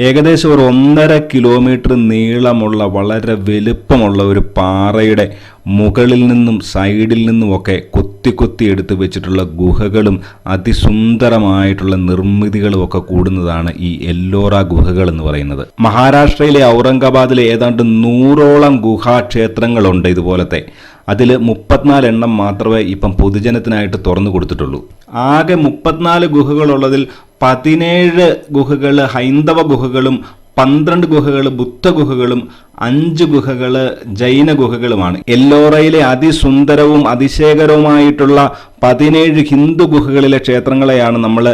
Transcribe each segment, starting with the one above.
ഏകദേശം ഒരു 1.5 കിലോമീറ്റർ നീളമുള്ള വളരെ വലുപ്പമുള്ള ഒരു പാറയുടെ മുകളിൽ നിന്നും സൈഡിൽ നിന്നുമൊക്കെ കൊത്തി എടുത്ത് വെച്ചിട്ടുള്ള ഗുഹകളും അതിസുന്ദരമായിട്ടുള്ള നിർമ്മിതികളും ഒക്കെ കൂടുന്നതാണ് ഈ എല്ലോറ ഗുഹകൾ എന്ന് പറയുന്നത്. മഹാരാഷ്ട്രയിലെ ഔറംഗാബാദിലെ ഏതാണ്ട് 100ഓളം ഗുഹാക്ഷേത്രങ്ങളുണ്ട് ഇതുപോലത്തെ. അതിൽ 34 എണ്ണം മാത്രമേ ഇപ്പം പൊതുജനത്തിനായിട്ട് തുറന്നു കൊടുത്തിട്ടുള്ളൂ. ആകെ 34 ഗുഹകളുള്ളതിൽ 17 ഗുഹകൾ ഹൈന്ദവ ഗുഹകളും 12 ഗുഹകൾ ബുദ്ധ ഗുഹകളും 5 ഗുഹകൾ ജൈന ഗുഹകളുമാണ്. എല്ലോറയിലെ അതിസുന്ദരവും അതിശയകരവുമായിട്ടുള്ള 17 ഹിന്ദു ഗുഹകളിലെ ക്ഷേത്രങ്ങളെയാണ് നമ്മൾ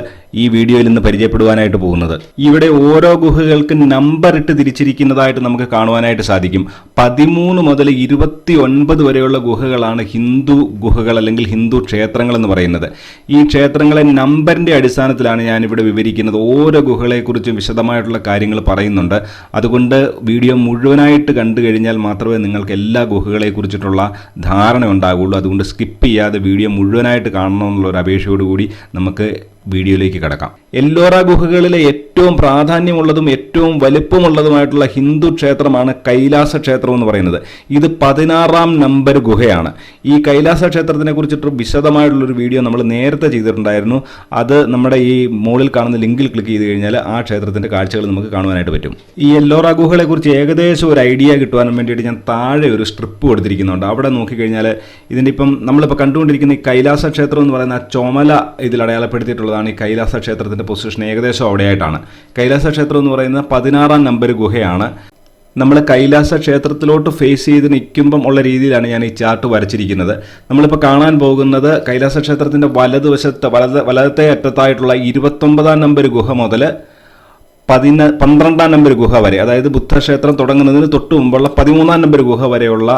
ഈ വീഡിയോയിൽ നിന്ന് പരിചയപ്പെടുവാനായിട്ട് പോകുന്നത്. ഇവിടെ ഓരോ ഗുഹകൾക്ക് നമ്പർ ഇട്ട് തിരിച്ചിരിക്കുന്നതായിട്ട് നമുക്ക് കാണുവാനായിട്ട് സാധിക്കും. 13 മുതൽ 29 വരെയുള്ള ഗുഹകളാണ് ഹിന്ദു ഗുഹകൾ അല്ലെങ്കിൽ ഹിന്ദു ക്ഷേത്രങ്ങൾ എന്ന് പറയുന്നത്. ഈ ക്ഷേത്രങ്ങളെ നമ്പറിൻ്റെ അടിസ്ഥാനത്തിലാണ് ഞാനിവിടെ വിവരിക്കുന്നത്. ഓരോ ഗുഹകളെക്കുറിച്ചും വിശദമായിട്ടുള്ള കാര്യങ്ങൾ പറയുന്നുണ്ട്. അതുകൊണ്ട് വീഡിയോ മുഴുവനായിട്ട് കണ്ടു കഴിഞ്ഞാൽ മാത്രമേ നിങ്ങൾക്ക് എല്ലാ ഗുഹകളെക്കുറിച്ചിട്ടുള്ള ധാരണ ഉണ്ടാകുള്ളൂ. അതുകൊണ്ട് സ്കിപ്പ് ചെയ്യാതെ വീഡിയോ മുഴുവനായിട്ട് കാണണമെന്നുള്ള ഒരു അപേക്ഷയോടുകൂടി നമുക്ക് വീഡിയോയിലേക്ക് കടക്കാം. എല്ലോറ ഗുഹകളിലെ ഏറ്റവും പ്രാധാന്യമുള്ളതും ഏറ്റവും വലിപ്പമുള്ളതുമായിട്ടുള്ള ഹിന്ദു ക്ഷേത്രമാണ് കൈലാസ ക്ഷേത്രം എന്ന് പറയുന്നത്. ഇത് 16ാം നമ്പർ ഗുഹയാണ്. ഈ കൈലാസ ക്ഷേത്രത്തിനെ കുറിച്ചിട്ട് വിശദമായിട്ടുള്ളൊരു വീഡിയോ നമ്മൾ നേരത്തെ ചെയ്തിട്ടുണ്ടായിരുന്നു. അത് നമ്മുടെ ഈ മുകളിൽ കാണുന്ന ലിങ്കിൽ ക്ലിക്ക് ചെയ്ത് കഴിഞ്ഞാൽ ആ ക്ഷേത്രത്തിൻ്റെ കാഴ്ചകൾ നമുക്ക് കാണുവാനായിട്ട് പറ്റും. ഈ എല്ലോറ ഗുഹകളെ കുറിച്ച് ഏകദേശം ഒരു ഐഡിയ കിട്ടുവാൻ വേണ്ടിയിട്ട് ഞാൻ താഴെ ഒരു സ്ട്രിപ്പ് കൊടുത്തിരിക്കുന്നുണ്ട്. അവിടെ നോക്കിക്കഴിഞ്ഞാൽ ഇതിൻ്റെ ഇപ്പം നമ്മളിപ്പോൾ കണ്ടുകൊണ്ടിരിക്കുന്ന ഈ കൈലാസ ക്ഷേത്രം എന്ന് പറയുന്ന ആ ചുമല ഇതിൽ അടയാളപ്പെടുത്തിയിട്ടുള്ളത് ഈ കൈലാസ ക്ഷേത്രത്തിൻ്റെ പൊസിഷൻ ഏകദേശം അവിടെയായിട്ടാണ്. കൈലാസ ക്ഷേത്രം എന്ന് പറയുന്നത് 16ാം നമ്പർ ഗുഹയാണ്. നമ്മൾ കൈലാസ ക്ഷേത്രത്തിലോട്ട് ഫേസ് ചെയ്ത് നിൽക്കുമ്പം ഉള്ള രീതിയിലാണ് ഞാൻ ഈ ചാർട്ട് വരച്ചിരിക്കുന്നത്. നമ്മളിപ്പോൾ കാണാൻ പോകുന്നത് കൈലാസ ക്ഷേത്രത്തിൻ്റെ വലത്തെ അറ്റത്തായിട്ടുള്ള 29ാം നമ്പർ ഗുഹ മുതൽ 12ാം നമ്പർ ഗുഹ വരെ, അതായത് ബുദ്ധക്ഷേത്രം തുടങ്ങുന്നതിന് തൊട്ട് മുമ്പുള്ള 13ാം നമ്പർ ഗുഹ വരെയുള്ള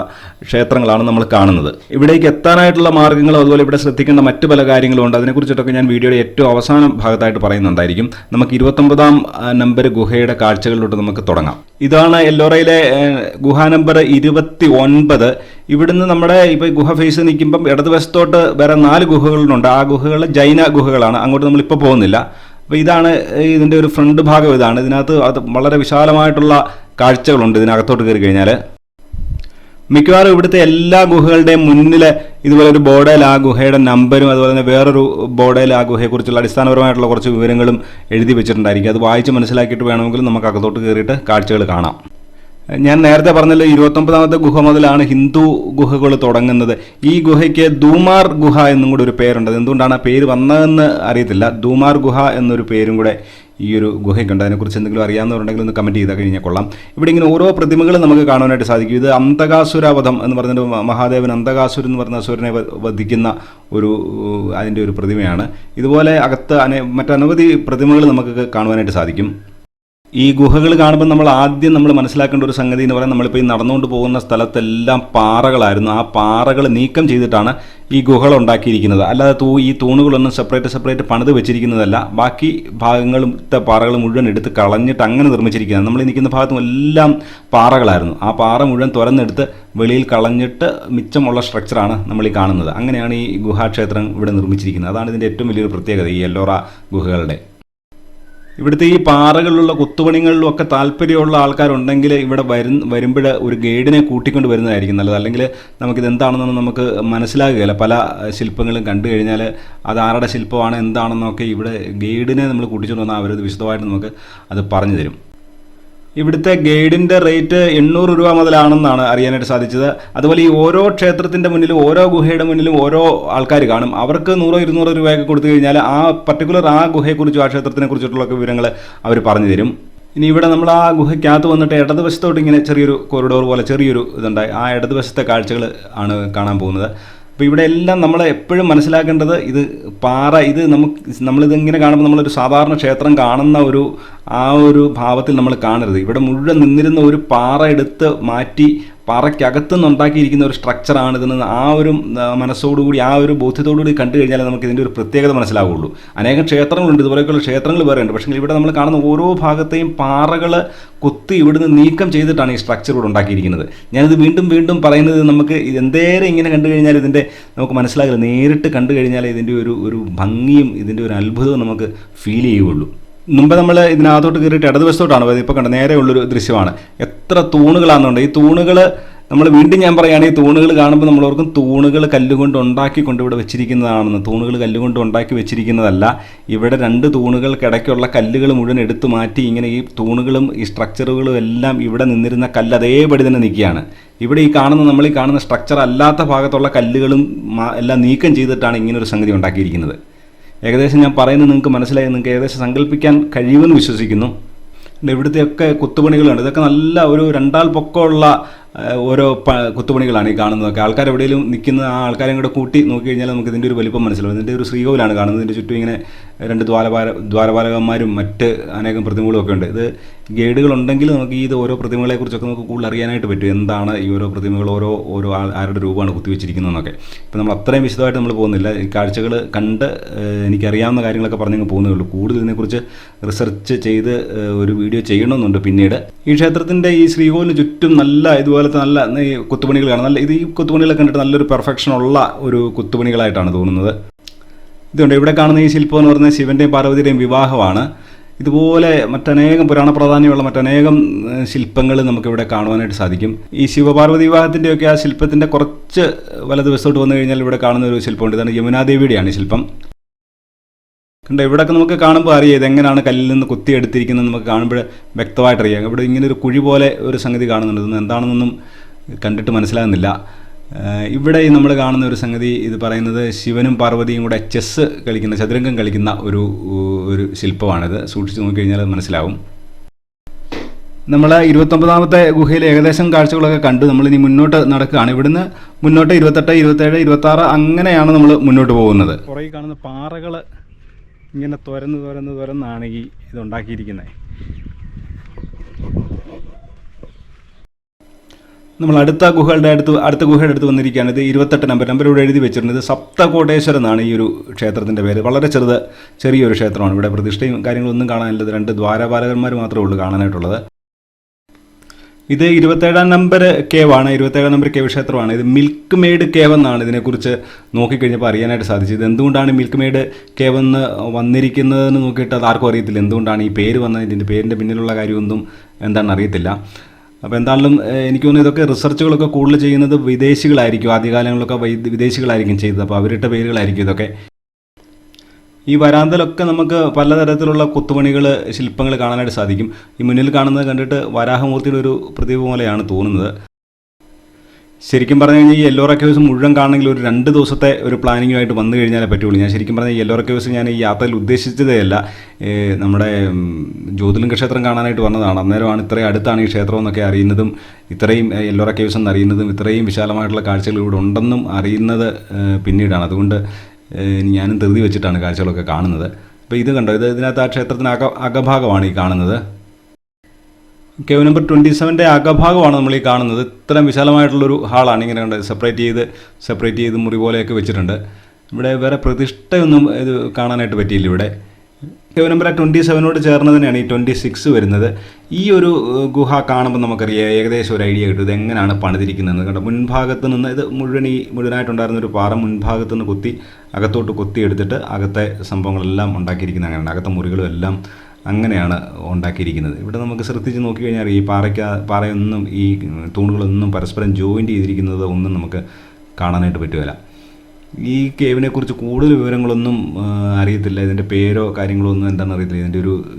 ക്ഷേത്രങ്ങളാണ് നമ്മൾ കാണുന്നത്. ഇവിടേക്ക് എത്താനായിട്ടുള്ള മാർഗ്ഗങ്ങളും അതുപോലെ ഇവിടെ ശ്രദ്ധിക്കേണ്ട മറ്റു പല കാര്യങ്ങളും ഉണ്ട്. അതിനെക്കുറിച്ചിട്ടൊക്കെ ഞാൻ വീഡിയോയുടെ ഏറ്റവും അവസാന ഭാഗത്തായിട്ട് പറയുന്നുണ്ടായിരിക്കും. നമുക്ക് 29ാം നമ്പർ ഗുഹയുടെ കാഴ്ചകളിലോട്ട് നമുക്ക് തുടങ്ങാം. ഇതാണ് എല്ലോറയിലെ ഗുഹ നമ്പർ 29. ഇവിടുന്ന് നമ്മുടെ ഇപ്പോൾ ഗുഹ ഫേസ് നിൽക്കുമ്പം ഇടതുവശത്തോട്ട് വേറെ 4 ഗുഹകളുണ്ട്. ആ ഗുഹകൾ ജൈന ഗുഹകളാണ്. അങ്ങോട്ട് നമ്മളിപ്പോൾ പോകുന്നില്ല. അപ്പോൾ ഇതാണ് ഇതിൻ്റെ ഒരു ഫ്രണ്ട് ഭാഗം. ഇതാണ് ഇതിനകത്ത് അത് വളരെ വിശാലമായിട്ടുള്ള കാഴ്ചകളുണ്ട്. ഇതിനകത്തോട്ട് കയറി കഴിഞ്ഞാൽ മിക്കവാറും ഇവിടുത്തെ എല്ലാ ഗുഹകളുടെയും മുന്നിൽ ഇതുപോലെ ഒരു ബോർഡിൽ ആ ഗുഹയുടെ നമ്പരും അതുപോലെ തന്നെ വേറൊരു ബോർഡിൽ ആ ഗുഹയെക്കുറിച്ചുള്ള അടിസ്ഥാനപരമായിട്ടുള്ള കുറച്ച് വിവരങ്ങളും എഴുതി വെച്ചിട്ടുണ്ടായിരിക്കും. അത് വായിച്ച് മനസ്സിലാക്കിയിട്ട് വേണമെങ്കിൽ നമുക്ക് അകത്തോട്ട് കയറിയിട്ട് കാഴ്ചകൾ കാണാം. ഞാൻ നേരത്തെ പറഞ്ഞല്ലോ 29ാമത്തെ ഗുഹ മുതലാണ് ഹിന്ദു ഗുഹകൾ തുടങ്ങുന്നത്. ഈ ഗുഹയ്ക്ക് ധൂമാർ ഗുഹ എന്നും കൂടെ ഒരു പേരുണ്ട്. എന്തുകൊണ്ടാണ് ആ പേര് വന്നതെന്ന് അറിയത്തില്ല. ധൂമാർ ഗുഹ എന്നൊരു പേരും കൂടെ ഈ ഒരു ഗുഹയ്ക്കുണ്ട്. അതിനെക്കുറിച്ച് എന്തെങ്കിലും അറിയാവുന്നവരുണ്ടെങ്കിൽ ഒന്ന് കമൻറ്റ് ചെയ്താൽ കഴിഞ്ഞാൽ കൊള്ളാം. ഇവിടെ ഇങ്ങനെ ഓരോ പ്രതിമകളും നമുക്ക് കാണാനായിട്ട് സാധിക്കും. ഇത് അന്തകാസുരവധം എന്ന് പറഞ്ഞിട്ട് മഹാദേവൻ അന്തകാസുരൻ എന്ന് പറഞ്ഞ അസുരനെ വധിക്കുന്ന അതിൻ്റെ ഒരു പ്രതിമയാണ്. ഇതുപോലെ അകത്ത് മറ്റനവധി പ്രതിമകൾ നമുക്ക് കാണുവാനായിട്ട് സാധിക്കും. ഈ ഗുഹകൾ കാണുമ്പോൾ നമ്മൾ മനസ്സിലാക്കേണ്ട ഒരു സംഗതി എന്ന് പറയുന്നത്, നമ്മളിപ്പോൾ ഈ നടന്നുകൊണ്ട് പോകുന്ന സ്ഥലത്തെല്ലാം പാറകളായിരുന്നു. ആ പാറകൾ നീക്കം ചെയ്തിട്ടാണ് ഈ ഗുഹകൾ ഉണ്ടാക്കിയിരിക്കുന്നത്. അല്ലാതെ ഈ തൂണുകളൊന്നും സെപ്പറേറ്റ് പണിത് വെച്ചിരിക്കുന്നതല്ല. ബാക്കി ഭാഗങ്ങളത്തെ പാറകൾ മുഴുവൻ എടുത്ത് കളഞ്ഞിട്ട് അങ്ങനെ നിർമ്മിച്ചിരിക്കുന്നത്. നമ്മൾ നിൽക്കുന്ന ഭാഗത്തും എല്ലാം പാറകളായിരുന്നു. ആ പാറ മുഴുവൻ തുറന്നെടുത്ത് വെളിയിൽ കളഞ്ഞിട്ട് മിച്ചമുള്ള സ്ട്രക്ചറാണ് നമ്മൾ ഈ കാണുന്നത്. അങ്ങനെയാണ് ഈ ഗുഹാക്ഷേത്രം ഇവിടെ നിർമ്മിച്ചിരിക്കുന്നത്. അതാണ് ഇതിൻ്റെ ഏറ്റവും വലിയൊരു പ്രത്യേകത ഈ എല്ലോറ ഗുഹകളുടെ. ഇവിടുത്തെ ഈ പാറകളിലുള്ള കൊത്തുപണികളിലും ഒക്കെ താല്പര്യമുള്ള ആൾക്കാരുണ്ടെങ്കിൽ ഇവിടെ വരുമ്പോൾ ഒരു ഗൈഡിനെ കൂട്ടിക്കൊണ്ട് വരുന്നതായിരിക്കും നല്ലത്. അല്ലെങ്കിൽ നമുക്കിത് എന്താണെന്നൊന്നും നമുക്ക് മനസ്സിലാകുകയില്ല. പല ശില്പങ്ങളും കണ്ടു കഴിഞ്ഞാൽ അത് ആരുടെ ശില്പമാണ് എന്താണെന്നൊക്കെ ഇവിടെ ഗൈഡിനെ നമ്മൾ കൂട്ടിച്ചുകൊണ്ട് വന്നാൽ അവരത് വിശദമായിട്ട് നമുക്ക് അത് പറഞ്ഞു തരും. ഇവിടുത്തെ ഗൈഡിൻ്റെ റേറ്റ് 800 രൂപ മുതലാണെന്നാണ് അറിയാനായിട്ട് സാധിച്ചത്. അതുപോലെ ഈ ഓരോ ക്ഷേത്രത്തിൻ്റെ മുന്നിലും ഓരോ ഗുഹയുടെ മുന്നിലും ഓരോ ആൾക്കാർ കാണും. അവർക്ക് 100-200 രൂപയൊക്കെ കൊടുത്തു കഴിഞ്ഞാൽ ആ ഗുഹയെക്കുറിച്ചും ആ ക്ഷേത്രത്തിനെ കുറിച്ചിട്ടുള്ള വിവരങ്ങൾ അവർ പറഞ്ഞു തരും. ഇനി ഇവിടെ നമ്മൾ ആ ഗുഹയ്ക്കകത്ത് വന്നിട്ട് ഇടതുവശത്തോട്ട് ഇങ്ങനെ ചെറിയൊരു കോറിഡോർ പോലെ ചെറിയൊരു ഇതുണ്ടായി. ആ ഇടതുവശത്തെ കാഴ്ചകൾ ആണ് കാണാൻ പോകുന്നത്. അപ്പോൾ ഇവിടെ എല്ലാം നമ്മൾ എപ്പോഴും മനസ്സിലാക്കേണ്ടത് ഇത് നമ്മളിതിങ്ങനെ കാണുമ്പോൾ നമ്മളൊരു സാധാരണ ക്ഷേത്രം കാണുന്ന ആ ഒരു ഭാവത്തിൽ നമ്മൾ കാണരുത്. ഇവിടെ മുഴുവൻ നിന്നിരുന്ന ഒരു പാറ എടുത്ത് മാറ്റി പാറയ്ക്കകത്ത് നിന്നുണ്ടാക്കിയിരിക്കുന്ന ഒരു സ്ട്രക്ചറാണിതെന്ന് ആ ഒരു മനസ്സോടുകൂടി ആ ഒരു ബോധ്യത്തോടുകൂടി കണ്ടു കഴിഞ്ഞാൽ നമുക്ക് ഇതിൻ്റെ ഒരു പ്രത്യേകത മനസ്സിലാവുള്ളൂ. അനേകം ക്ഷേത്രങ്ങളുണ്ട്, ഇതുപോലെയൊക്കെയുള്ള ക്ഷേത്രങ്ങൾ വേറെ ഉണ്ട്. പക്ഷേ ഇവിടെ നമ്മൾ കാണുന്ന ഓരോ ഭാഗത്തെയും പാറകൾ കൊത്തി ഇവിടുന്ന് നീക്കം ചെയ്തിട്ടാണ് ഈ സ്ട്രക്ചർ ഇവിടെ ഉണ്ടാക്കിയിരിക്കുന്നത്. ഞാനിത് വീണ്ടും പറയുന്നത് നമുക്ക് എന്തേരം ഇങ്ങനെ കണ്ടു കഴിഞ്ഞാൽ ഇതിൻ്റെ നമുക്ക് മനസ്സിലാകില്ല. നേരിട്ട് കണ്ടു കഴിഞ്ഞാൽ ഇതിൻ്റെ ഒരു ഭംഗിയും ഇതിൻ്റെ ഒരു അത്ഭുതവും നമുക്ക് ഫീൽ ചെയ്യുകയുള്ളൂ. മുമ്പ് നമ്മൾ ഇതിനകത്തോട്ട് കയറിയിട്ട് ഇടതുവശത്തോട്ടാണ് പോയത്. ഇപ്പോൾ കണ്ട നേരെ ഉള്ളൊരു ദൃശ്യമാണ്. എത്ര തൂണുകളാണെന്നുണ്ട്. ഈ തൂണുകൾ നമ്മൾ വീണ്ടും ഞാൻ പറയുകയാണ്, ഈ തൂണുകൾ കാണുമ്പോൾ നമ്മൾ ഓർക്കും തൂണുകൾ കല്ലുകൊണ്ട് ഉണ്ടാക്കിക്കൊണ്ട് ഇവിടെ വെച്ചിരിക്കുന്നതാണെന്ന്. തൂണുകൾ കല്ലുകൊണ്ട് ഉണ്ടാക്കി വെച്ചിരിക്കുന്നതല്ല. ഇവിടെ 2 തൂണുകൾക്കിടയ്ക്കുള്ള കല്ലുകൾ മുഴുവൻ എടുത്തു മാറ്റി ഇങ്ങനെ ഈ തൂണുകളും ഈ സ്ട്രക്ചറുകളും എല്ലാം ഇവിടെ നിന്നിരുന്ന കല്ല് അതേപടി തന്നെ നിൽക്കുകയാണ്. ഇവിടെ ഈ കാണുന്ന സ്ട്രക്ചർ അല്ലാത്ത ഭാഗത്തുള്ള കല്ലുകളും എല്ലാം നീക്കം ചെയ്തിട്ടാണ് ഇങ്ങനൊരു സംഗതി ഉണ്ടാക്കിയിരിക്കുന്നത്. ഏകദേശം ഞാൻ പറയുന്നത് നിങ്ങൾക്ക് മനസ്സിലായി, നിങ്ങൾക്ക് ഏകദേശം സങ്കല്പിക്കാൻ കഴിയുമെന്ന് വിശ്വസിക്കുന്നു. ഇവിടുത്തെയൊക്കെ കുത്തുപണികളുണ്ട്. ഇതൊക്കെ നല്ല ഒരു 2 ആൾ പൊക്കമുള്ള ഓരോ കുത്തുപണികളാണ് ഈ കാണുന്നതൊക്കെ. ആൾക്കാർ എവിടെയെങ്കിലും നിൽക്കുന്ന ആ ആൾക്കാരെയും കൂടെ കൂട്ടി നോക്കിക്കഴിഞ്ഞാൽ നമുക്ക് ഇതിൻ്റെ ഒരു വലിപ്പം മനസ്സിലാവും. ഇതിൻ്റെ ഒരു ശ്രീകോവിലാണ് കാണുന്നത്. ഇതിൻ്റെ ചുറ്റും ഇങ്ങനെ 2 ദ്വാരപാലകന്മാരും മറ്റ് അനേകം പ്രതിമകളും ഒക്കെ ഉണ്ട്. ഇത് ഗൈഡുകളുണ്ടെങ്കിൽ നമുക്ക് ഈ ഓരോ പ്രതിമകളെക്കുറിച്ചൊക്കെ നമുക്ക് കൂടുതൽ അറിയാനായിട്ട് പറ്റും. എന്താണ് ഈ ഓരോ പ്രതിമകൾ, ഓരോ ആരുടെ രൂപമാണ് കുത്തിവെച്ചിരിക്കുന്നതെന്നൊക്കെ. ഇപ്പം നമ്മൾ അത്രയും വിശദമായിട്ട് നമ്മൾ പോകുന്നില്ല. ഈ കാഴ്ചകൾ കണ്ട് എനിക്കറിയാവുന്ന കാര്യങ്ങളൊക്കെ പറഞ്ഞങ്ങ് പോകുന്നേ ഉള്ളൂ. കൂടുതൽ ഇതിനെക്കുറിച്ച് റിസർച്ച് ചെയ്ത് ഒരു വീഡിയോ ചെയ്യണമെന്നുണ്ട് പിന്നീട്. ഈ ക്ഷേത്രത്തിൻ്റെ ഈ ശ്രീകോവിലിന് ചുറ്റും നല്ല ഇതുപോലത്തെ നല്ല ഈ കുത്തുപണികൾ കാണാം. ഇത് ഈ കുത്തുപണികളെ കണ്ടിട്ട് നല്ലൊരു പെർഫെക്ഷനുള്ള ഒരു കുത്തുപണികളായിട്ടാണ് തോന്നുന്നത്. ഇതുകൊണ്ട് ഇവിടെ കാണുന്ന ഈ ശില്പം എന്ന് പറയുന്നത് ശിവൻ്റെയും പാർവതിയുടെയും വിവാഹമാണ്. ഇതുപോലെ മറ്റനേകം പുരാണ പ്രാധാന്യമുള്ള മറ്റനേകം ശില്പങ്ങൾ നമുക്കിവിടെ കാണുവാനായിട്ട് സാധിക്കും. ഈ ശിവപാർവതി വിവാഹത്തിൻ്റെയൊക്കെ ആ ശില്പത്തിൻ്റെ കുറച്ച് വലതുവശത്തോട്ട് വന്നു കഴിഞ്ഞാൽ ഇവിടെ കാണുന്ന ഒരു ശില്പമുണ്ട്. ഇതാണ് യമുനാദേവിയുടെയാണ് ഈ ശില്പം. കണ്ടോ, ഇവിടെയൊക്കെ നമുക്ക് കാണുമ്പോൾ അറിയാം ഇതെങ്ങനെയാണ് കല്ലിൽ നിന്ന് കുത്തിയെടുത്തിരിക്കുന്നത്. നമുക്ക് കാണുമ്പോൾ വ്യക്തമായിട്ടറിയാം. ഇവിടെ ഇങ്ങനെ ഒരു കുഴി പോലെ ഒരു സംഗതി കാണുന്നുണ്ട്. ഇതൊന്നും എന്താണെന്നൊന്നും കണ്ടിട്ട് മനസ്സിലാകുന്നില്ല. ഇവിടെ നമ്മൾ കാണുന്ന ഒരു സംഗതി ഇത് പറയുന്നത് ശിവനും പാർവതിയും കൂടെ ചെസ്സ് കളിക്കുന്ന, ചതുരംഗം കളിക്കുന്ന ഒരു ശില്പമാണിത്. സൂക്ഷിച്ച് നോക്കിക്കഴിഞ്ഞാൽ അത് മനസ്സിലാവും. നമ്മൾ 29ാമത്തെ ഗുഹയിൽ ഏകദേശം കാഴ്ചകളൊക്കെ കണ്ടു. നമ്മളിനി മുന്നോട്ട് നടക്കുകയാണ്. ഇവിടുന്ന് മുന്നോട്ട് 28, 27, 26 അങ്ങനെയാണ് നമ്മൾ മുന്നോട്ട് പോകുന്നത്. പുറകെ കാണുന്ന പാറകൾ ഇങ്ങനെ തുരന്നാണ് ഈ ഇതുണ്ടാക്കിയിരിക്കുന്നത്. നമ്മൾ അടുത്ത ഗുഹയുടെ അടുത്ത് വന്നിരിക്കുകയാണ്. ഇത് 28 നമ്പർ ഇവിടെ എഴുതി വെച്ചിട്ടുണ്ട്. ഇത് സപ്തകോട്ടേശ്വരം എന്നാണ് ഈ ഒരു ക്ഷേത്രത്തിൻ്റെ പേര്. വളരെ ചെറിയൊരു ക്ഷേത്രമാണ്. ഇവിടെ പ്രതിഷ്ഠയും കാര്യങ്ങളൊന്നും കാണാനില്ല. 2 ദ്വാരപാലകന്മാർ മാത്രമേ ഉള്ളൂ കാണാനായിട്ടുള്ളത്. ഇത് 27 നമ്പർ കേവാണ്. 27 നമ്പർ കേവ് ക്ഷേത്രമാണ്. ഇത് മിൽക്ക് മെയ്ഡ് കേവ് എന്നാണ് ഇതിനെക്കുറിച്ച് നോക്കിക്കഴിഞ്ഞപ്പോൾ അറിയാനായിട്ട് സാധിച്ചത്. എന്തുകൊണ്ടാണ് മിൽക്ക് മെയ്ഡ് കേവ് എന്ന് വന്നിരിക്കുന്നതെന്ന് നോക്കിയിട്ട് അത് ആർക്കും അറിയത്തില്ല. എന്തുകൊണ്ടാണ് ഈ പേര് വന്നത്, ഇതിൻ്റെ പേരിൻ്റെ പിന്നിലുള്ള കാര്യമൊന്നും എന്താണെന്ന് അറിയത്തില്ല. അപ്പോൾ എന്തായാലും എനിക്ക് തോന്നുന്നു ഇതൊക്കെ റിസർച്ചുകളൊക്കെ കൂടുതൽ ചെയ്യുന്നത് വിദേശികളായിരിക്കും. ആദ്യകാലങ്ങളിലൊക്കെ വിദേശികളായിരിക്കും ചെയ്തത്. അപ്പോൾ അവരിട്ട പേരുകളായിരിക്കും ഇതൊക്കെ. ഈ വരാന്തലൊക്കെ നമുക്ക് പലതരത്തിലുള്ള കൊത്തുപണികൾ, ശില്പങ്ങൾ കാണാനായിട്ട് സാധിക്കും. ഈ മുന്നിൽ കാണുന്നത് കണ്ടിട്ട് വരാഹമൂർത്തിയുടെ ഒരു പ്രതിമ പോലെയാണ് തോന്നുന്നത്. ശരിക്കും പറഞ്ഞു കഴിഞ്ഞാൽ ഈ യെല്ലോറ കേവ്സ് മുഴുവൻ കാണണമെങ്കിൽ ഒരു 2 ദിവസത്തെ ഒരു പ്ലാനിങ്ങുമായിട്ട് വന്നു കഴിഞ്ഞാലേ പറ്റുള്ളൂ. ഞാൻ ശരിക്കും പറഞ്ഞാൽ യെല്ലോറ കേവ്സ് ഞാൻ ഈ യാത്രയിൽ ഉദ്ദേശിച്ചതേ അല്ല. നമ്മുടെ ജ്യോതിർലിംഗ ക്ഷേത്രം കാണാനായിട്ട് വന്നതാണ്. അന്നേരമാണ് ഇത്രയും അടുത്താണ് ഈ ക്ഷേത്രം എന്നൊക്കെ അറിയുന്നതും, ഇത്രയും യെല്ലോറ കേവ്സ് എന്ന് അറിയുന്നതും, ഇത്രയും വിശാലമായിട്ടുള്ള കാഴ്ചകൾ ഇവിടെ ഉണ്ടെന്നും അറിയുന്നത് പിന്നീടാണ്. അതുകൊണ്ട് ഞാനും ധൃതി വെച്ചിട്ടാണ് കാഴ്ചകളൊക്കെ കാണുന്നത്. അപ്പോൾ ഇത് കണ്ടോ, ഇതിനകത്ത് ആ ക്ഷേത്രത്തിന് അകഭാഗമാണ് ഈ കാണുന്നത്. കേവ് നമ്പർ 27ൻ്റെ അകഭാഗമാണ് നമ്മൾ ഈ കാണുന്നത്. ഇത്രയും വിശാലമായിട്ടുള്ളൊരു ഹാളാണ്. ഇങ്ങനെ കണ്ട് സെപ്പറേറ്റ് ചെയ്ത് മുറി പോലെയൊക്കെ വെച്ചിട്ടുണ്ട്. ഇവിടെ വേറെ പ്രതിഷ്ഠയൊന്നും ഇത് കാണാനായിട്ട് പറ്റിയില്ല. ഇവിടെ കേവ് നമ്പർ 27നോട് ചേർന്ന് തന്നെയാണ് ഈ 26 വരുന്നത്. ഈ ഒരു ഗുഹ കാണുമ്പോൾ നമുക്കറിയാം ഏകദേശം ഒരു ഐഡിയ കിട്ടും ഇതെങ്ങനെയാണ് പണിതിരിക്കുന്നതെന്ന്. കണ്ടോ, മുൻഭാഗത്ത് നിന്ന് ഇത് മുഴുവനായിട്ടുണ്ടായിരുന്നൊരു പാറ മുൻഭാഗത്ത് നിന്ന് അകത്തോട്ട് കൊത്തിയെടുത്തിട്ട് അകത്തെ സംഭവങ്ങളെല്ലാം ഉണ്ടാക്കിയിരിക്കുന്നത് അങ്ങനെയാണ്. അകത്തെ മുറികളും എല്ലാം അങ്ങനെയാണ് ഉണ്ടാക്കിയിരിക്കുന്നത്. ഇവിടെ നമുക്ക് ശ്രദ്ധിച്ച് നോക്കിക്കഴിഞ്ഞാൽ ഈ പാറയൊന്നും ഈ തൂണുകളൊന്നും പരസ്പരം ജോയിൻ്റ് ചെയ്തിരിക്കുന്നത് ഒന്നും നമുക്ക് കാണാനായിട്ട് പറ്റുകയില്ല. ഈ കേവിനെക്കുറിച്ച് കൂടുതൽ വിവരങ്ങളൊന്നും അറിയത്തില്ല. ഇതിൻ്റെ പേരോ കാര്യങ്ങളോ ഒന്നും എന്താണെന്ന് അറിയത്തില്ല.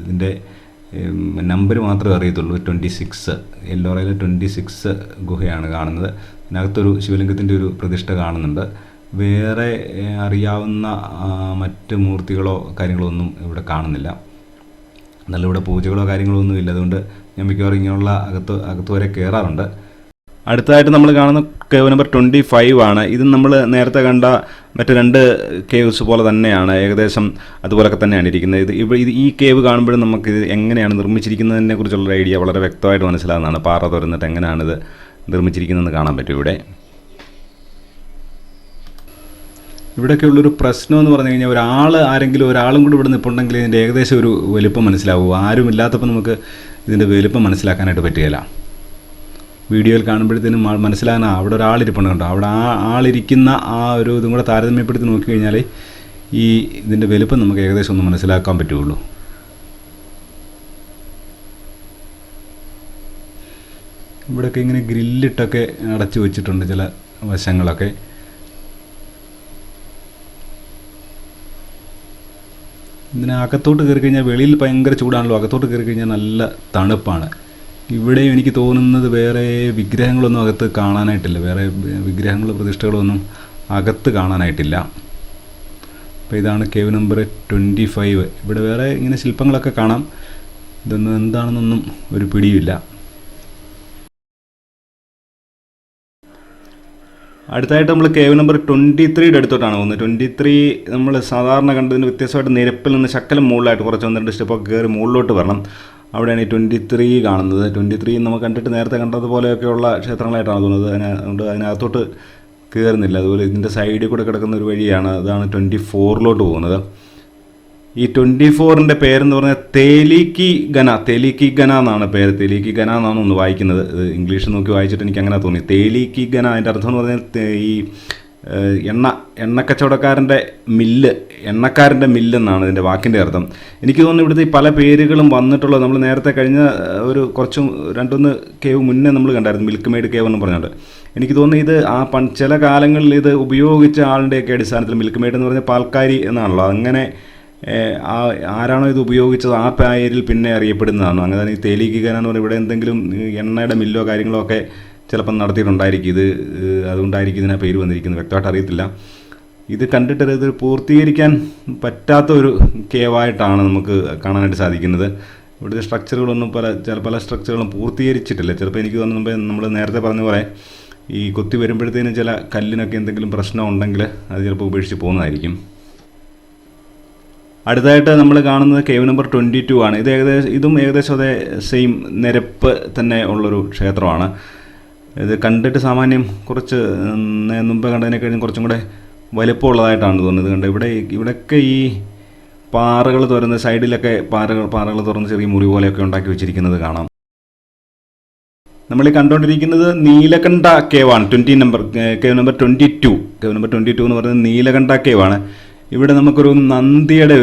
ഇതിൻ്റെ നമ്പർ മാത്രമേ അറിയത്തുള്ളൂ. 26 യെല്ലോറയിലെ 26 ഗുഹയാണ് കാണുന്നത്. ഇതിനകത്തൊരു ശിവലിംഗത്തിൻ്റെ ഒരു പ്രതിഷ്ഠ കാണുന്നുണ്ട്. വേറെ അറിയാവുന്ന മറ്റ് മൂർത്തികളോ കാര്യങ്ങളോ ഒന്നും ഇവിടെ കാണുന്നില്ല. എന്നാലും ഇവിടെ പൂജകളോ കാര്യങ്ങളോ ഒന്നും ഇല്ല. അതുകൊണ്ട് ഞാൻ മിക്കവാറും ഇങ്ങനെയുള്ള അകത്ത് വരെ കയറാറുണ്ട്. അടുത്തതായിട്ട് നമ്മൾ കാണുന്ന കേവ് നമ്പർ 25 ആണ്. ഇത് നമ്മൾ നേരത്തെ കണ്ട മറ്റ് 2 കേവ്സ് പോലെ തന്നെയാണ്. ഏകദേശം അതുപോലൊക്കെ തന്നെയാണ് ഇരിക്കുന്നത്. ഇത് ഈ കേവ് കാണുമ്പോഴും നമുക്ക് ഇത് എങ്ങനെയാണ് നിർമ്മിച്ചിരിക്കുന്നതിനെ കുറിച്ചുള്ള ഐഡിയ വളരെ വ്യക്തമായിട്ട് മനസ്സിലാകുന്നതാണ്. പാറ തുറന്നിട്ട് എങ്ങനെയാണിത് നിർമ്മിച്ചിരിക്കുന്നതെന്ന് കാണാൻ പറ്റും. ഇവിടെയൊക്കെ ഉള്ളൊരു പ്രശ്നം എന്ന് പറഞ്ഞു കഴിഞ്ഞാൽ ഒരാളും കൂടി ഇവിടെ നിൽപ്പുണ്ടെങ്കിൽ ഇതിൻ്റെ ഏകദേശം ഒരു വലിപ്പം മനസ്സിലാവും. ആരുമില്ലാത്തപ്പോൾ നമുക്ക് ഇതിൻ്റെ വലിപ്പം മനസ്സിലാക്കാനായിട്ട് പറ്റുകയില്ല. വീഡിയോയിൽ കാണുമ്പോഴത്തേനും മനസ്സിലാകാൻ അവിടെ ഒരാളിരിപ്പുണ്ട് കണ്ടോ. അവിടെ ആളിരിക്കുന്ന ആ ഒരു ഇതും കൂടെ താരതമ്യപ്പെടുത്തി നോക്കിക്കഴിഞ്ഞാൽ ഇതിൻ്റെ വലിപ്പം നമുക്ക് ഏകദേശം ഒന്ന് മനസ്സിലാക്കാൻ പറ്റുള്ളൂ. ഇവിടെയൊക്കെ ഇങ്ങനെ ഗ്രില്ലിട്ടൊക്കെ അടച്ചു വെച്ചിട്ടുണ്ട് ചില വശങ്ങളൊക്കെ. ഇതിനകത്തോട്ട് കയറി കഴിഞ്ഞാൽ വെളിയിൽ ഭയങ്കര ചൂടാണല്ലോ, അകത്തോട്ട് കയറി കഴിഞ്ഞാൽ നല്ല തണുപ്പാണ്. ഇവിടെയും എനിക്ക് തോന്നുന്നത് വേറെ വിഗ്രഹങ്ങളൊന്നും അകത്ത് കാണാനായിട്ടില്ല, വേറെ വിഗ്രഹങ്ങളോ പ്രതിഷ്ഠകളൊന്നും അകത്ത് കാണാനായിട്ടില്ല. അപ്പോൾ ഇതാണ് കേവ് നമ്പർ 25. ഇവിടെ വേറെ ഇങ്ങനെ ശില്പങ്ങളൊക്കെ കാണാം, ഇതൊന്നും എന്താണെന്നൊന്നും ഒരു പിടിയില്ല. അടുത്തായിട്ട് നമ്മൾ കേവ് നമ്പർ 23യുടെ അടുത്തോട്ടാണ് പോകുന്നത്. 23 നമ്മൾ സാധാരണ കണ്ടതിന് വ്യത്യസ്തമായിട്ട് നിരപ്പിൽ നിന്ന് ശക്കലം മുകളിലായിട്ട് കുറച്ച് 1-2 സ്റ്റെപ്പൊക്കെ കയറി മുകളിലോട്ട് വരണം. അവിടെയാണ് ഈ 23 കാണുന്നത്. 23 നമുക്ക് കണ്ടിട്ട് നേരത്തെ കണ്ടതുപോലെയൊക്കെയുള്ള ക്ഷേത്രങ്ങളായിട്ടാണ് തോന്നുന്നത്. അതുകൊണ്ട് അതിനകത്തോട്ട് കയറുന്നില്ല. അതുപോലെ ഇതിൻ്റെ സൈഡിൽ കൂടെ കിടക്കുന്ന ഒരു വഴിയാണ്, അതാണ് 24ലോട്ട് പോകുന്നത്. ഈ 24ൻ്റെ പേരെന്ന് പറഞ്ഞാൽ തേലിക്കി ഗന എന്നാണ് പേര്. തേലിക്കി ഗന എന്നാണ് ഒന്ന് വായിക്കുന്നത്. ഇംഗ്ലീഷ് നോക്കി വായിച്ചിട്ട് എനിക്ക് അങ്ങനെ തോന്നി. തേലിക്കി ഗന അതിൻ്റെ അർത്ഥം എന്ന് പറഞ്ഞാൽ ഈ എണ്ണക്കച്ചവടക്കാരൻ്റെ മില്ല്, എണ്ണക്കാരൻ്റെ മില്ലെന്നാണ് ഇതിൻ്റെ വാക്കിൻ്റെ അർത്ഥം. എനിക്ക് തോന്നുന്നു ഇവിടുത്തെ ഈ പല പേരുകളും വന്നിട്ടുള്ളത് നമ്മൾ നേരത്തെ കഴിഞ്ഞ ഒരു കുറച്ചും 2-3 കേവ് മുന്നേ നമ്മൾ കണ്ടായിരുന്നു, മിൽക്ക് മെയ്ഡ് കേവ് എന്ന് പറഞ്ഞുകൊണ്ട്. എനിക്ക് തോന്നുന്നു ഇത് ചില കാലങ്ങളിൽ ഇത് ഉപയോഗിച്ച ആളുടെയൊക്കെ അടിസ്ഥാനത്തിൽ, മിൽക്ക് മെയ്ഡ് എന്ന് പറഞ്ഞാൽ പാൽക്കാരി എന്നാണല്ലോ, അങ്ങനെ ആരാണോ ഇത് ഉപയോഗിച്ചത് ആ പേരിൽ പിന്നെ അറിയപ്പെടുന്നതാണ്. അങ്ങനെ ഈ തേലിക്കി ഗന എന്ന് പറഞ്ഞാൽ ഇവിടെ എന്തെങ്കിലും എണ്ണയുടെ മില്ലോ കാര്യങ്ങളോ ഒക്കെ ചിലപ്പം നടത്തിയിട്ടുണ്ടായിരിക്കും. അതുകൊണ്ടായിരിക്കും ഇതിനെ പേര് വന്നിരിക്കുന്നത്, വ്യക്തമായിട്ട് അറിയത്തില്ല. ഇത് കണ്ടിട്ട് ഇത് പൂർത്തീകരിക്കാൻ പറ്റാത്ത ഒരു കേവായിട്ടാണ് നമുക്ക് കാണാനായിട്ട് സാധിക്കുന്നത്. ഇവിടുത്തെ സ്ട്രക്ചറുകളൊന്നും പല സ്ട്രക്ചറുകളും പൂർത്തീകരിച്ചിട്ടില്ല. ചിലപ്പോൾ എനിക്ക് തോന്നുന്നു നമ്മൾ നേരത്തെ പറഞ്ഞ പോലെ ഈ കൊത്തി വരുമ്പോഴത്തേനും ചില കല്ലിനൊക്കെ എന്തെങ്കിലും പ്രശ്നം ഉണ്ടെങ്കിൽ അത് ചിലപ്പോൾ ഉപേക്ഷിച്ച് പോകുന്നതായിരിക്കും. അടുത്തായിട്ട് നമ്മൾ കാണുന്നത് കേവ് നമ്പർ 22 ആണ്. ഇതും ഏകദേശം അതേ സെയിം നിരപ്പ് തന്നെ ഉള്ളൊരു ക്ഷേത്രമാണ്. ഇത് കണ്ടിട്ട് സാമാന്യം കുറച്ച് മുമ്പ് കണ്ടതിനെ കഴിഞ്ഞ് കുറച്ചും കൂടെ വലിപ്പമുള്ളതായിട്ടാണ് തോന്നുന്നത്. കണ്ട് ഇവിടെയൊക്കെ ഈ പാറകൾ തുറന്ന് സൈഡിലൊക്കെ പാറകൾ തുറന്ന് ചെറിയ മുറി പോലെയൊക്കെ ഉണ്ടാക്കി വെച്ചിരിക്കുന്നത് കാണാം. നമ്മൾ ഈ കണ്ടുകൊണ്ടിരിക്കുന്നത് നീലകണ്ഠ കേവാണ്. Cave number 22. കേവ് നമ്പർ 22 എന്ന് പറയുന്നത് നീലകണ്ഠ കേവാണ്. ഇവിടെ നമുക്കൊരു നന്ദിയുടെ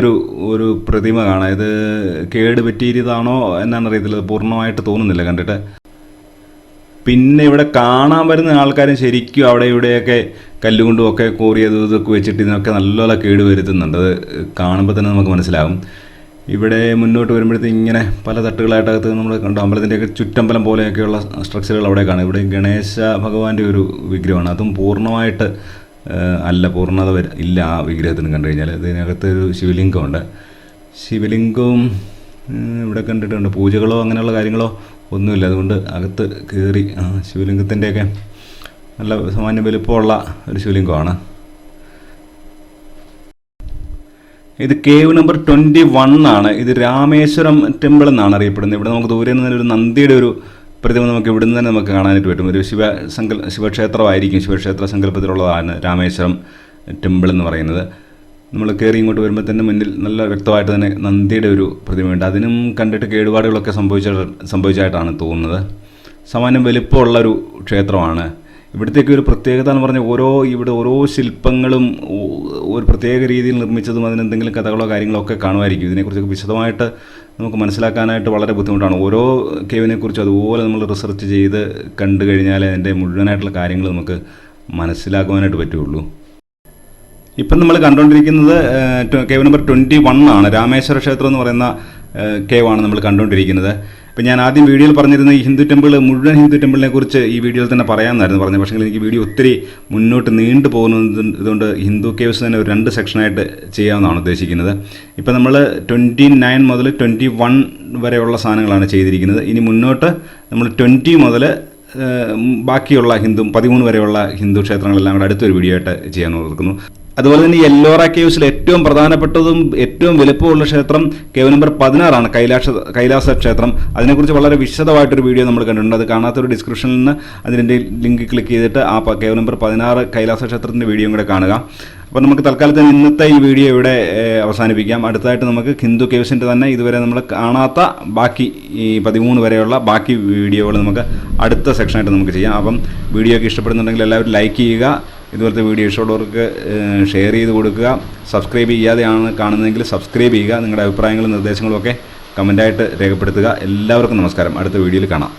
ഒരു പ്രതിമ കാണാം. ഇത് കേട് പറ്റിയതാണോ എന്നാണെന്നറിയത്തില്ല, പൂർണ്ണമായിട്ട് തോന്നുന്നില്ല കണ്ടിട്ട്. പിന്നെ ഇവിടെ കാണാൻ വരുന്ന ആൾക്കാരും ശരിക്കും അവിടെ ഇവിടെയൊക്കെ കല്ലുകൊണ്ടും ഒക്കെ കോറിയത് ഇതൊക്കെ വെച്ചിട്ട് ഇതിനൊക്കെ നല്ലപോലെ കേട് വരുത്തുന്നുണ്ട്. അത് കാണുമ്പോൾ തന്നെ നമുക്ക് മനസ്സിലാകും. ഇവിടെ മുന്നോട്ട് വരുമ്പോഴത്തേക്ക് ഇങ്ങനെ പല തട്ടുകളായിട്ടകത്ത് നമ്മൾ കണ്ടു. അമ്പലത്തിൻ്റെയൊക്കെ ചുറ്റമ്പലം പോലെയൊക്കെയുള്ള സ്ട്രക്ചറുകൾ അവിടെ കാണും. ഇവിടെ ഗണേശ ഭഗവാന്റെ ഒരു വിഗ്രഹമാണ്. അതും പൂർണ്ണമായിട്ട് പൂർണ്ണത ഇല്ല ആ വിഗ്രഹത്തിന് കണ്ടു കഴിഞ്ഞാൽ. ഇതിനകത്ത് ഒരു ശിവലിംഗമുണ്ട്. ശിവലിംഗവും ഇവിടെ കണ്ടിട്ടുണ്ട്. പൂജകളോ അങ്ങനെയുള്ള കാര്യങ്ങളോ ഒന്നുമില്ല. അതുകൊണ്ട് അകത്ത് കയറി ശിവലിംഗത്തിൻ്റെയൊക്കെ നല്ല സാമാന്യ വലുപ്പമുള്ള ഒരു ശിവലിംഗമാണ്. ഇത് കേവ് നമ്പർ 21 ആണ്. ഇത് രാമേശ്വരം ടെമ്പിൾ എന്നാണ് അറിയപ്പെടുന്നത്. ഇവിടെ നമുക്ക് ദൂരെ നിന്ന് ഒരു നന്ദിയുടെ ഒരു പ്രതിമ നമുക്ക് ഇവിടുന്ന് തന്നെ നമുക്ക് കാണാനായിട്ട് പറ്റും. ഒരു ശിവക്ഷേത്രമായിരിക്കും, ശിവക്ഷേത്ര സങ്കല്പത്തിലുള്ളതാണ് രാമേശ്വരം ടെമ്പിൾ എന്ന് പറയുന്നത്. നമ്മൾ കയറി ഇങ്ങോട്ട് വരുമ്പോൾ തന്നെ മുന്നിൽ നല്ല വ്യക്തമായിട്ട് തന്നെ നന്ദിയുടെ ഒരു പ്രതിമയുണ്ട്. അതിനും കണ്ടിട്ട് കേടുപാടുകളൊക്കെ സംഭവിച്ചായിട്ടാണ് തോന്നുന്നത്. സാമാന്യം വലിപ്പമുള്ളൊരു ക്ഷേത്രമാണ്. ഇവിടത്തേക്ക് ഒരു പ്രത്യേകത എന്ന് പറഞ്ഞാൽ ഇവിടെ ഓരോ ശില്പങ്ങളും ഒരു പ്രത്യേക രീതിയിൽ നിർമ്മിച്ചതും അതിനെന്തെങ്കിലും കഥകളോ കാര്യങ്ങളോ ഒക്കെ കാണുമായിരിക്കും. ഇതിനെക്കുറിച്ചൊക്കെ വിശദമായിട്ട് നമുക്ക് മനസ്സിലാക്കാനായിട്ട് വളരെ ബുദ്ധിമുട്ടാണ്. ഓരോ കേവിനെക്കുറിച്ചും അതുപോലെ നമ്മൾ റിസർച്ച് ചെയ്ത് കണ്ടു കഴിഞ്ഞാൽ അതിൻ്റെ മുഴുവനായിട്ടുള്ള കാര്യങ്ങൾ നമുക്ക് മനസ്സിലാക്കുവാനായിട്ട് പറ്റുള്ളൂ. ഇപ്പം നമ്മൾ കണ്ടുകൊണ്ടിരിക്കുന്നത് കേവ് നമ്പർ 21 ആണ്. രാമേശ്വര ക്ഷേത്രം എന്ന് പറയുന്ന കേവാണ് നമ്മൾ കണ്ടുകൊണ്ടിരിക്കുന്നത്. ഇപ്പം ഞാൻ ആദ്യം വീഡിയോയിൽ പറഞ്ഞിരുന്ന ഈ മുഴുവൻ ഹിന്ദു ടെമ്പിളിനെ കുറിച്ച് ഈ വീഡിയോയിൽ തന്നെ പറയാമെന്നായിരുന്നു പറഞ്ഞത്. പക്ഷേ എനിക്ക് വീഡിയോ ഒത്തിരി മുന്നോട്ട് നീണ്ടു പോകുന്നതുകൊണ്ട് ഹിന്ദു കേവ്സ് തന്നെ ഒരു 2 സെക്ഷനായിട്ട് ചെയ്യാമെന്നാണ് ഉദ്ദേശിക്കുന്നത്. ഇപ്പം നമ്മൾ 29 മുതൽ 21 വരെയുള്ള സാധനങ്ങളാണ് ചെയ്തിരിക്കുന്നത്. ഇനി മുന്നോട്ട് നമ്മൾ 20 മുതൽ ബാക്കിയുള്ള 13 വരെയുള്ള ഹിന്ദു ക്ഷേത്രങ്ങളെല്ലാം കൂടെ അടുത്തൊരു വീഡിയോ ആയിട്ട് ചെയ്യാൻ ഓർക്കുന്നു. അതുപോലെ തന്നെ എല്ലോറ കേവ്സിൽ ഏറ്റവും പ്രധാനപ്പെട്ടതും ഏറ്റവും വലുപ്പമുള്ള ക്ഷേത്രം കേവ് നമ്പർ 16 ആണ്, കൈലാസ ക്ഷേത്രം. അതിനെക്കുറിച്ച് വളരെ വിശദമായിട്ടൊരു വീഡിയോ നമ്മൾ കണ്ടിട്ടുണ്ട്. അത് കാണാത്തൊരു ഡിസ്ക്രിപ്ഷനിൽ നിന്ന് അതിൻ്റെ ലിങ്ക് ക്ലിക്ക് ചെയ്തിട്ട് ആ കേവ് നമ്പർ 16 കൈലാസ ക്ഷേത്രത്തിൻ്റെ വീഡിയോയും കൂടെ കാണുക. അപ്പോൾ നമുക്ക് തൽക്കാലത്തിന് ഇന്നത്തെ ഈ വീഡിയോ ഇവിടെ അവസാനിപ്പിക്കാം. അടുത്തായിട്ട് നമുക്ക് ഹിന്ദു കേവ്സിൻ്റെ തന്നെ ഇതുവരെ നമ്മൾ കാണാത്ത ബാക്കി ഈ 13 വരെയുള്ള ബാക്കി വീഡിയോകൾ നമുക്ക് അടുത്ത സെക്ഷനായിട്ട് നമുക്ക് ചെയ്യാം. അപ്പം വീഡിയോ ഒക്കെ ഇഷ്ടപ്പെടുന്നുണ്ടെങ്കിൽ എല്ലാവരും ലൈക്ക് ചെയ്യുക. ഇതുപോലത്തെ വീഡിയോ ഇഷ്ടമുള്ളവർക്ക് ഷെയർ ചെയ്ത് കൊടുക്കുക. സബ്സ്ക്രൈബ് ചെയ്യാതെയാണ് കാണുന്നതെങ്കിൽ സബ്സ്ക്രൈബ് ചെയ്യുക. നിങ്ങളുടെ അഭിപ്രായങ്ങളും നിർദ്ദേശങ്ങളും ഒക്കെ കമൻറ്റായിട്ട് രേഖപ്പെടുത്തുക. എല്ലാവർക്കും നമസ്കാരം. അടുത്ത വീഡിയോയിൽ കാണാം.